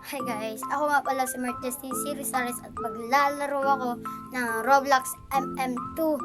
Hi guys, ako nga pala si Martestin Sirisares at maglalaro ako ng Roblox MM2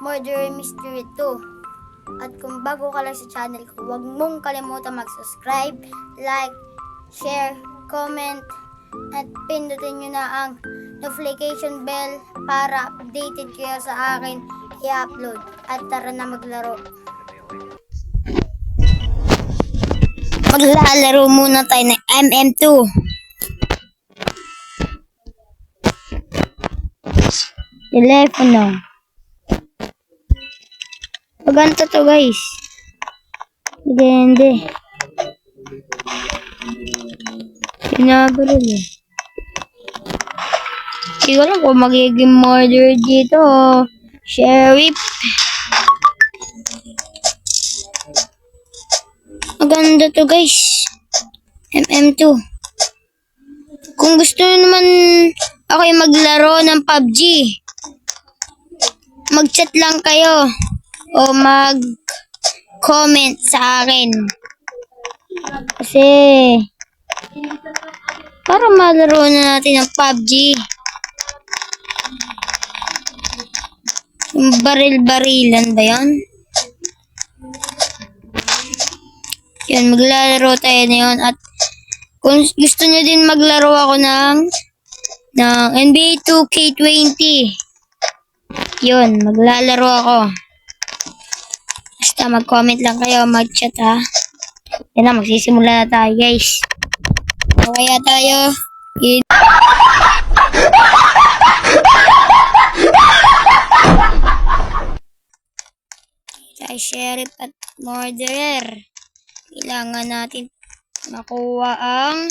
Murder Mystery 2. At kung bago ka lang sa channel ko, huwag mong kalimutan mag-subscribe, like, share, comment, at pindutin nyo na ang notification bell para updated kayo sa akin i-upload. At tara na maglaro. Maglalaro muna tayo ng MM2. Telepono. Ganito to guys. Hindi. Pinabaril eh. Hindi ko alam kung magiging murder dito o sheriff. Maganda to guys. MM2. Kung gusto nyo naman ako yung maglaro ng PUBG, mag-chat lang kayo o mag-comment sa akin. Kasi para malaro na natin ang PUBG. Yung baril-barilan ba yan? Yan, maglalaro tayo na yun. At kung gusto niyo din maglaro ako ng NBA 2K20. Yun, maglalaro ako. Basta mag-comment lang kayo, mag-chat ha. Yan na, magsisimula na tayo guys. O kaya tayo. Tayo sheriff at murderer. Kailangan natin makuha ang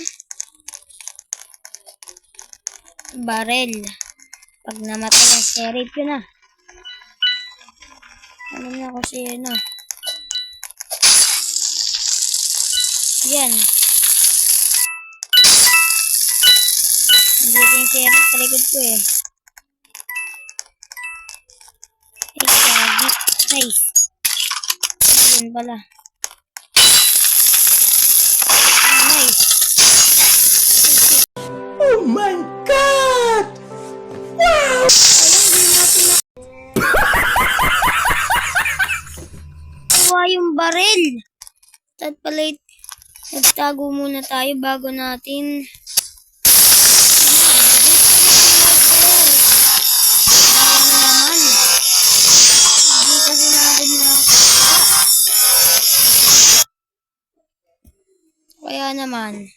barel. Pag namatay ang sheriff yun na. Alam na ko siya na. Yan. Hindi yung sheriff sa likod ko eh. Ay, kagi. Nice. Yan pala. Nice. Oh my God! Wow! Kuha yung baril. At pala, nagtago muna tayo bago natin. Kaya naman.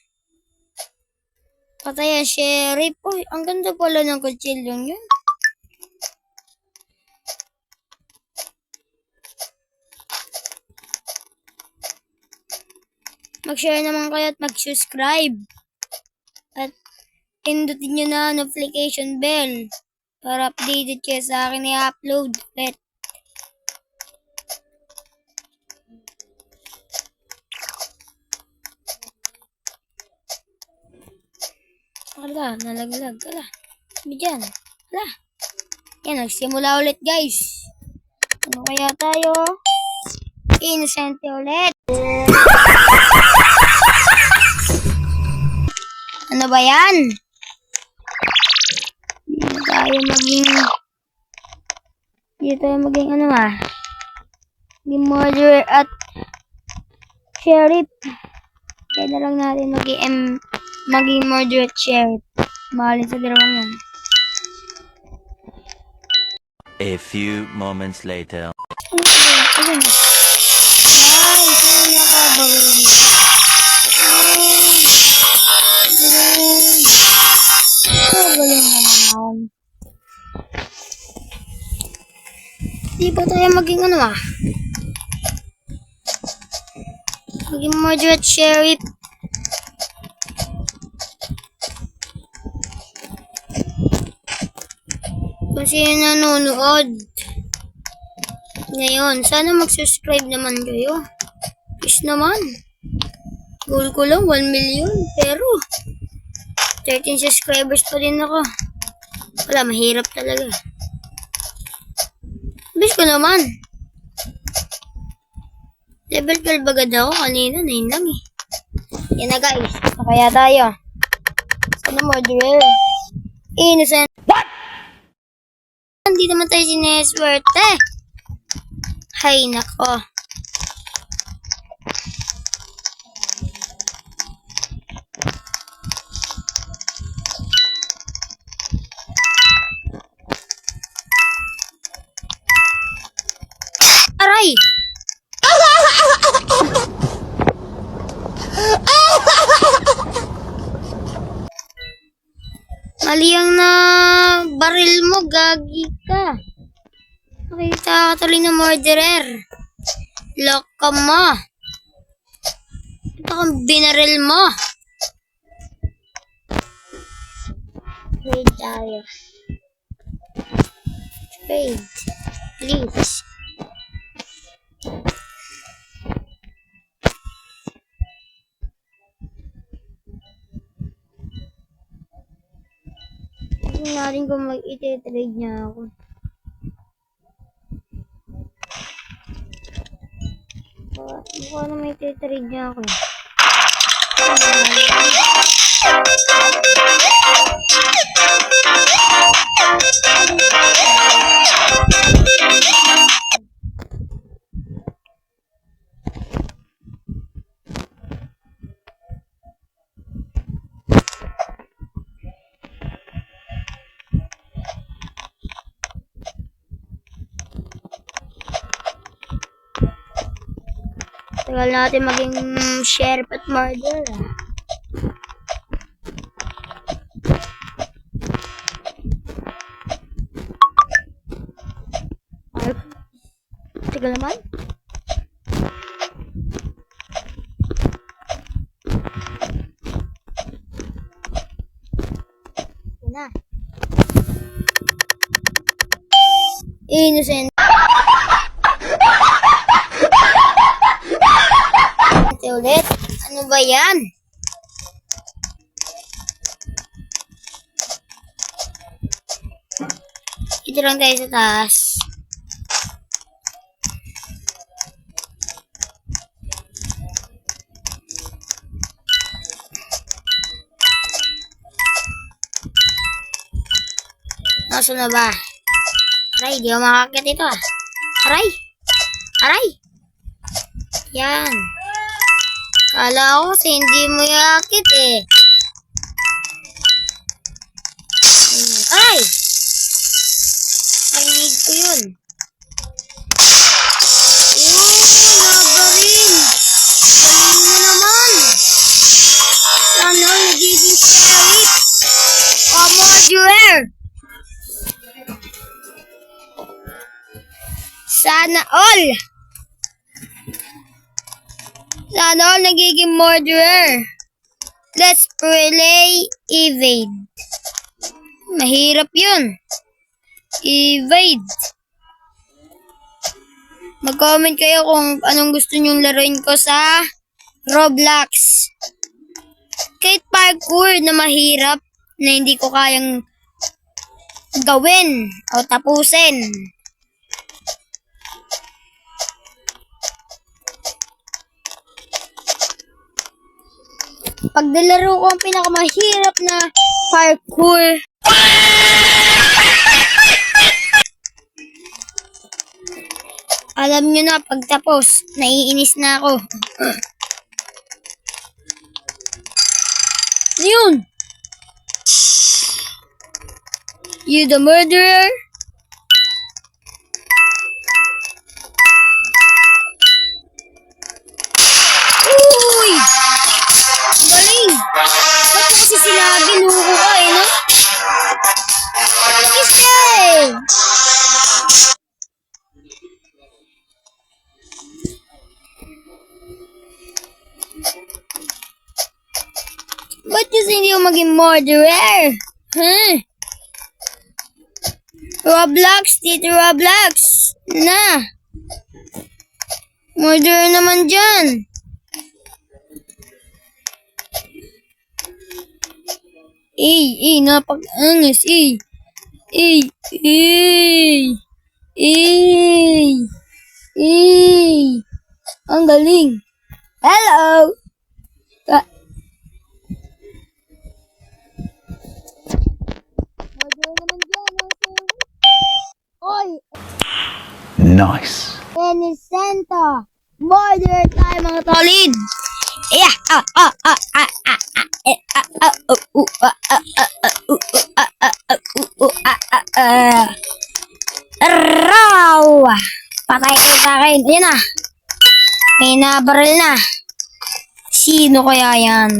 Patay ang sheriff. Uy, ang ganda pala ng kutsilyong yun. Mag-share naman kayo at mag-subscribe. At pindutin nyo na notification bell para updated kayo sa akin i-upload. Ala, nalaglag. Ala, sabi dyan. Ala. Yan, nagsimula ulit guys. Ano kaya tayo? Innocent ulit. Ano ba yan? Hindi tayo maging ano ah. Maging murderer at sheriff. Kaya na lang natin maging murderer at sheriff. Mahalin sa dalawang yan. A few moments later. Ayun. Nice! Ayun yung kabaril. Galing naman. Di ba tayo maging ano ah? Maging murderer at sheriff. Kung sino nanonood ngayon, sana mag-subscribe naman kayo. Please naman. Goal ko lang 1 million, pero 13 subscribers pa din ako. Wala, mahirap talaga. Bis ko naman. Level 12 agad ako kanina, 9 lang eh. Yan na guys, kaya tayo. Ano, murderer? Innocent. What? Hindi naman tayo sineswerte. Hay nako. Aray! Mali ang na baril mo, gagi ka. Nakita ka tuloy ng murderer. Loko mo. Ito kang binaril mo. Trade tayo. Trade. Please. Tingnan natin kung mag-iti-trade niya ako. Mukha na may iti-trade niya ako. Tagal natin maging sheriff at murder. Ay, tagal naman. Yan na. Innocent. Ulit. Ano ba yan? Ito lang tayo sa taas. Nasaan na ba? Aray, di ako makakit ito ah. Aray! Aray! Yan. Kala ko kasi hindi mo yakit eh. Ay! Narinig ko yun. Nabarin! Galing mo naman! Sana nagiging sheriff! O murderer! Sana all! Sana all nagiging murderer. Let's play evade. Mahirap yun. Evade. Mag-comment kayo kung anong gusto nyong laruin ko sa Roblox. Kahit parkour na mahirap na hindi ko kayang gawin o tapusin. Pag nilaro ko ang pinakamahirap na parkour, alam nyo na, pagtapos, naiinis na ako. Ano yun? You the murderer? Uy! Galing! Ba't kasi sinabi, nuko ka eh, no? Escape! Ba't kasi hindi mo maging murderer? Huh? Roblox, dito Roblox. Na. Murderer naman dyan. Napag-angas, ang galing. Hello! Nice. Tenisento. Murder tayo mga tolid. Yeah. Raw. Patay kayo sa akin. Ayan na. May nabaril na. Sino kaya yan?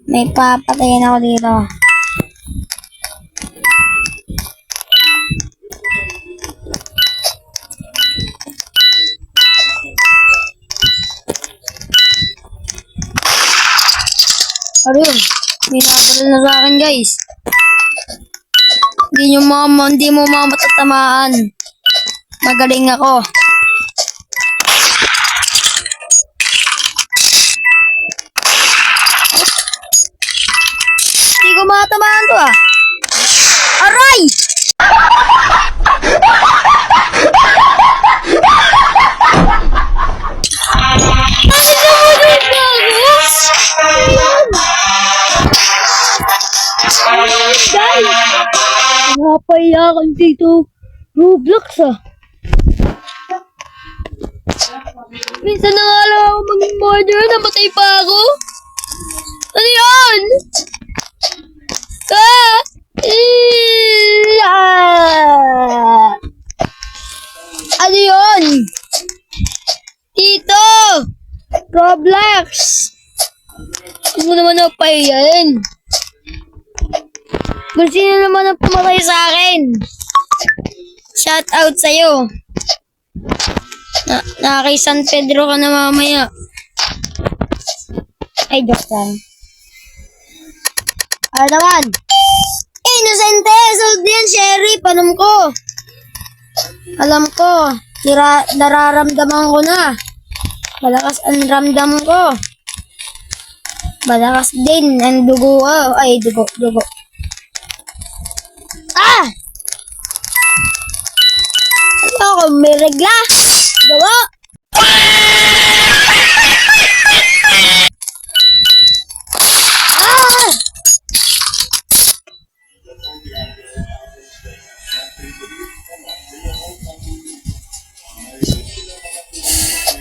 May papatayin ako dito. Ano yun? May nabaril na sa akin, guys. Hindi mo matatamaan. Magaling ako. Hindi ko matatamaan to ah. Aray! Napayakan dito. Roblox ah. Minsan na nga lang ako maging murder. Namatay pa ako. Ano yan? Ano yun? Tito! Roblox! Huwag mo naman napahiyan. Kung sino naman ang pumatay sa akin. Shout out sa'yo. Kay San Pedro ka na mamaya. Ay, joke lang. Ano naman? Inosente! Sold yan, Sheriff! Alam ko. Nararamdaman ko na. Malakas ang ramdam ko. Malakas din ang dugo ko. Ay, dugo. Ah! Ano ako, may regla? Dugo! Ah!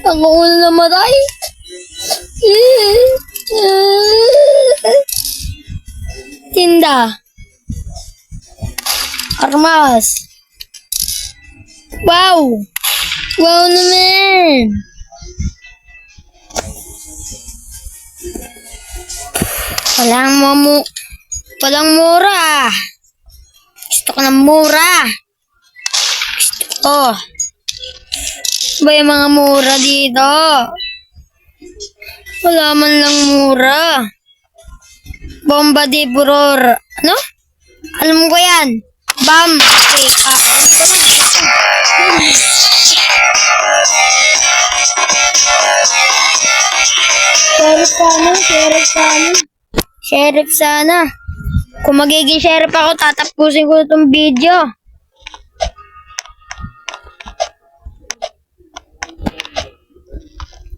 Ako una namatay. Tinda. Armas. Wow. Wow naman. Walang mura. Gusto ko ng mura. Gusto ko. Ba yung mga mura dito? Wala man lang mura. Bomba de Furor. Ano? Alam ko yan. Bam. Okay. Sheriff sana. Kung magiging sheriff ako, tatapusin ko itong video.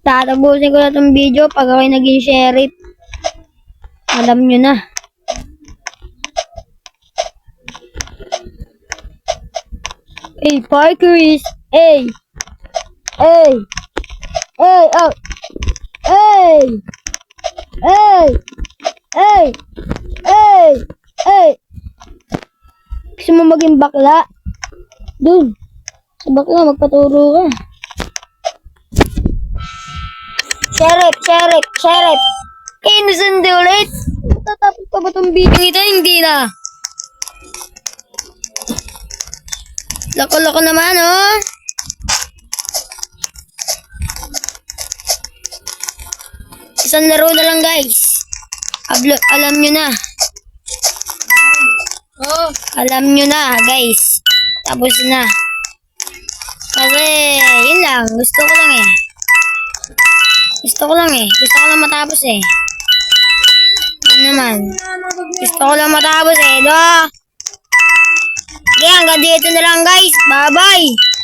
Tatapusin ko na itong video pag ako'y naging sheriff. Alam nyo na. Hey, Parkeries! Hey! Oh! Hey! Gusto mo maging bakla? Dun. Sa bakla, magpaturo ka. Sheriff! Innocent ulit! Matatapos pa ba itong video ito? Hindi na. Lako-lako naman, oh. Isang laro na lang, guys. Alam nyo na. Oh, alam nyo na, guys. Tapos na. Kasi, yun lang. Gusto ko lang matapos eh. Ano naman? Gusto ko lang matapos eh, do. Okay, hanggang dito na lang, guys. Bye-bye.